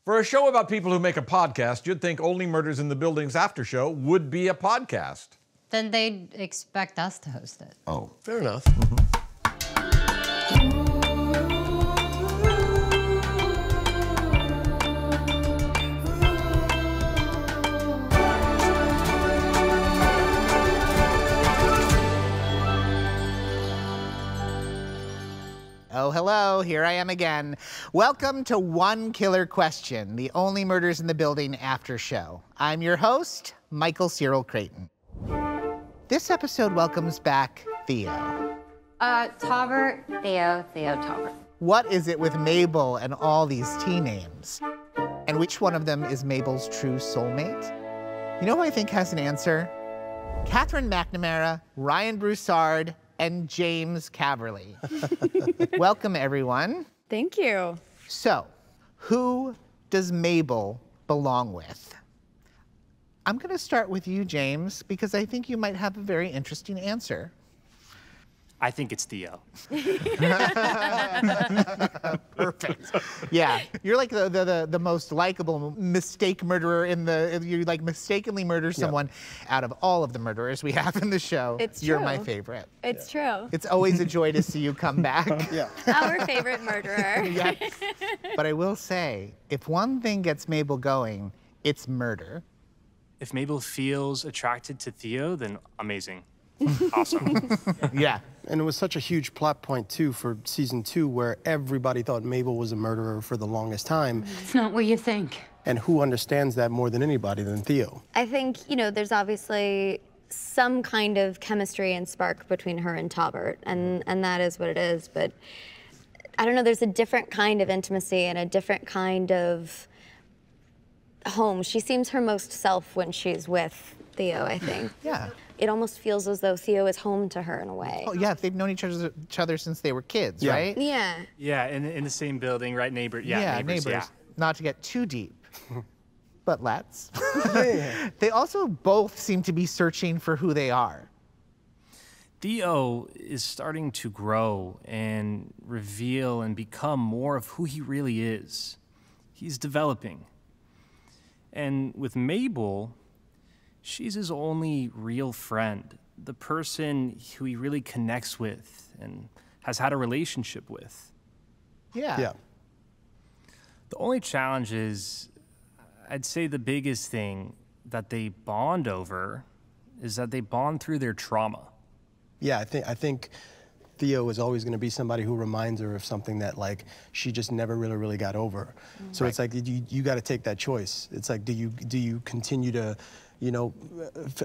For a show about people who make a podcast, you'd think Only Murders in the Building's after show would be a podcast. Then they'd expect us to host it. Oh. Fair enough. Oh, hello, here I am again. Welcome to One Killer Question, the Only Murders in the Building after show. I'm your host, Michael Cyril Creighton. This episode welcomes back Theo. Taubert, Theo, Taubert. What is it with Mabel and all these T names? And which one of them is Mabel's true soulmate? You know who I think has an answer? Catherine McNamara, Ryan Broussard, and James Caverly. Welcome, everyone. Thank you. So, who does Mabel belong with? I'm going to start with you, James, because I think you might have a very interesting answer. I think it's Theo. Perfect. Yeah, you're like the most likable mistake murderer you like mistakenly murder someone. Out of all of the murderers we have in the show. It's You're true. my favorite. It's true. It's always a joy to see you come back. Yeah. Our favorite murderer. Yes. But I will say, if one thing gets Mabel going, it's murder. If Mabel feels attracted to Theo, then amazing. Awesome. Yeah. And it was such a huge plot point, too, for season 2, where everybody thought Mabel was a murderer for the longest time. It's not what you think. And who understands that more than anybody than Theo? I think, there's obviously some kind of chemistry and spark between her and Taubert, and that is what it is. But I don't know, there's a different kind of intimacy and a different kind of home. She seems her most self when she's with Theo, I think. Yeah. It almost feels as though Theo is home to her in a way. Oh, yeah, they've known each other since they were kids, Yeah. right? Yeah. Yeah, in the same building, right? Neighbors. Yeah. Not to get too deep, but let's. They also both seem to be searching for who they are. Theo is starting to grow and reveal and become more of who he really is. He's developing. And with Mabel, she's his only real friend, the person who he really connects with and has had a relationship with. Yeah. Yeah. The only challenge is, I'd say the biggest thing that they bond over is that they bond through their trauma. Yeah, I think Theo is always going to be somebody who reminds her of something that, like, she just never really got over. So it's like, you got to take that choice. It's like, do you continue to,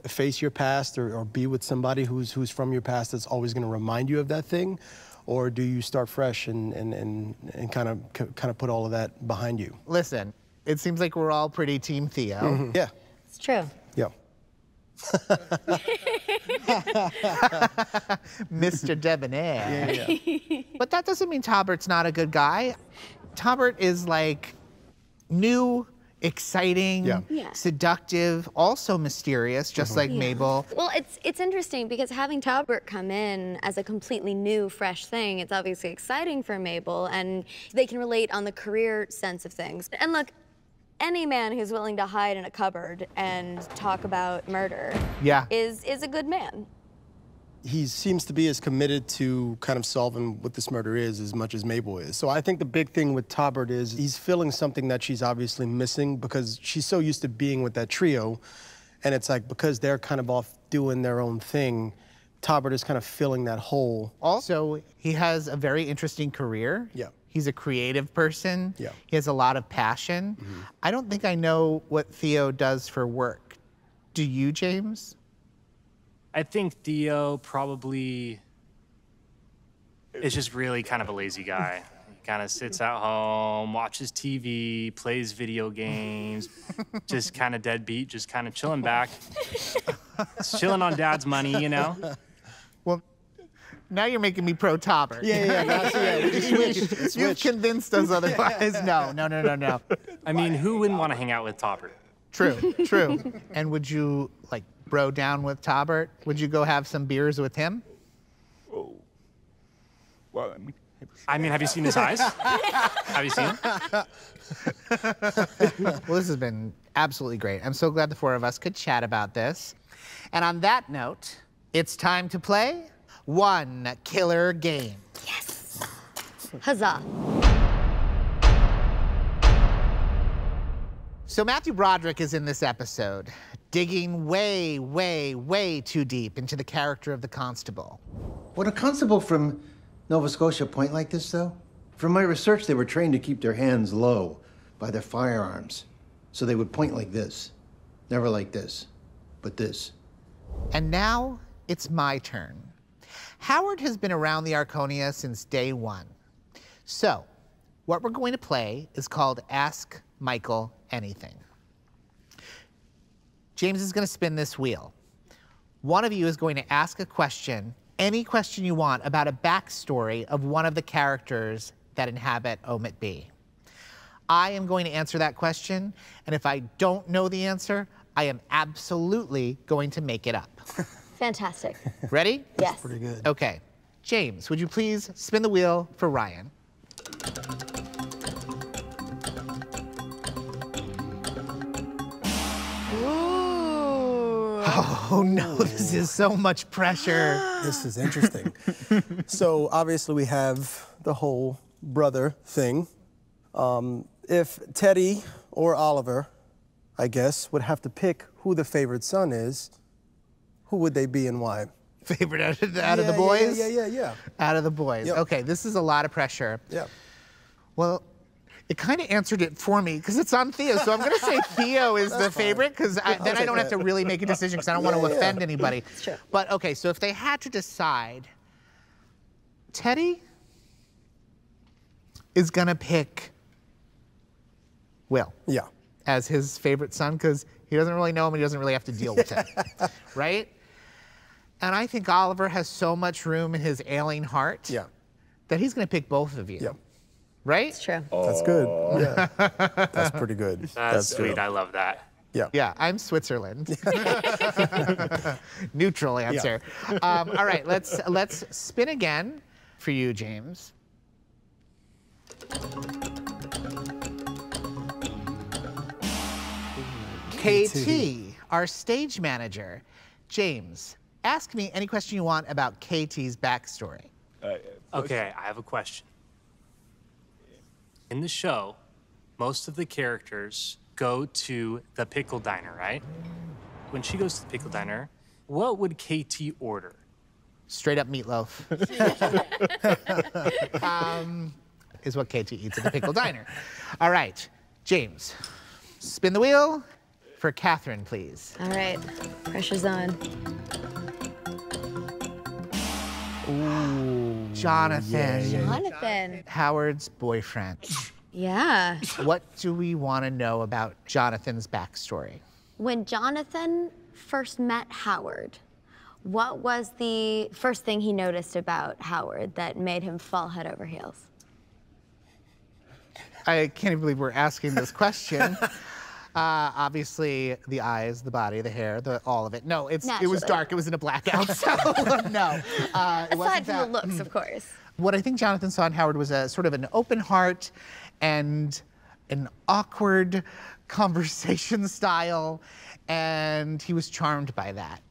face your past or be with somebody who's from your past that's always going to remind you of that thing? Or do you start fresh and kind of put all of that behind you? Listen, it seems like we're all pretty Team Theo. Mm-hmm. Yeah. It's true. Yeah. Mr. Debonair. Yeah. But that doesn't mean Taubert's not a good guy. Taubert is like new, exciting, Yeah. seductive, also mysterious, just like Mabel. Well, it's interesting because having Taubert come in as a completely new, fresh thing, it's obviously exciting for Mabel, and they can relate on the career sense of things. And look, any man who's willing to hide in a cupboard and talk about murder is a good man. He seems to be as committed to kind of solving what this murder is as much as Mabel is. So I think the big thing with Taubert is he's filling something that she's obviously missing because she's so used to being with that trio. And it's like, because they're kind of off doing their own thing, Taubert is kind of filling that hole. Also, he has a very interesting career. Yeah. He's a creative person. Yeah. He has a lot of passion. I don't think I know what Theo does for work. Do you, James? I think Theo probably is just really kind of a lazy guy. He kind of sits at home, watches TV, plays video games, just kind of deadbeat, just kind of chilling back. Just chilling on dad's money, Well, now you're making me pro Taubert. You've convinced us otherwise. No. I mean, who wouldn't want to hang out with Taubert? True. And would you, like, bro down with Taubert? Would you go have some beers with him? Oh. Well, I mean, have you seen his eyes? Have you seen him? Well, this has been absolutely great. I'm so glad the four of us could chat about this. And on that note, it's time to play One Killer Game. Yes. Huzzah. So Matthew Broderick is in this episode, digging way, way, way too deep into the character of the constable. Would a constable from Nova Scotia point like this, though? From my research, they were trained to keep their hands low by their firearms. So they would point like this. Never like this, but this. And now it's my turn. Howard has been around the Arconia since day one. So what we're going to play is called Ask Michael Anything. James is going to spin this wheel. One of you is going to ask a question, any question you want, about a backstory of one of the characters that inhabit Omit B. I am going to answer that question, and if I don't know the answer, I am absolutely going to make it up. Fantastic. Ready? Yes. Pretty good. Okay. James, would you please spin the wheel for Ryan? Oh no, this is so much pressure. This is interesting. So obviously we have the whole brother thing. If Teddy or Oliver, I guess, would have to pick who the favorite son is, who would they be and why? Favorite out of the boys? Yeah. Out of the boys. Yep. Okay, this is a lot of pressure. Yeah. Well, it kind of answered it for me because it's on Theo. So I'm going to say Theo is the favorite because then I don't have to really make a decision because I don't want to offend anybody. It's true. But okay, so if they had to decide, Teddy is going to pick Will Yeah. as his favorite son because he doesn't really know him and he doesn't really have to deal with him, right? And I think Oliver has so much room in his ailing heart that he's going to pick both of you. Yeah. Right? It's true. That's good. Yeah. That's pretty good. That's sweet. good. I love that. Yeah. Yeah, I'm Switzerland. Neutral answer. All right, let's spin again for you, James. KT, our stage manager. James, ask me any question you want about KT's backstory. Okay, I have a question. In the show, most of the characters go to the pickle diner, right? When she goes to the pickle diner, what would KT order? Straight up meatloaf. Is what KT eats at the pickle diner. All right, James, spin the wheel for Catherine, please. All right. Pressure's on. Ooh, Jonathan. Jonathan. Howard's boyfriend. Yeah. What do we want to know about Jonathan's backstory? When Jonathan first met Howard, what was the first thing he noticed about Howard that made him fall head over heels? I can't even believe we're asking this question. Obviously, the eyes, the body, the hair, all of it. No, it was Naturally. dark. It was in a blackout, so no. It Aside wasn't from that. the looks, of course. What I think Jonathan saw in Howard was a sort of an open heart and an awkward conversation style, and he was charmed by that.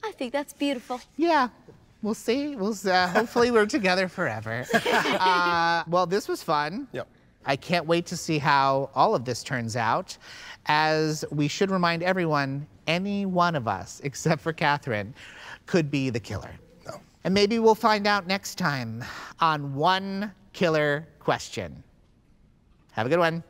I think that's beautiful. Yeah, we'll see. Hopefully we're together forever. Well, this was fun. Yep. I can't wait to see how all of this turns out, as we should remind everyone, any one of us, except for Catherine, could be the killer. No. And maybe we'll find out next time on One Killer Question. Have a good one.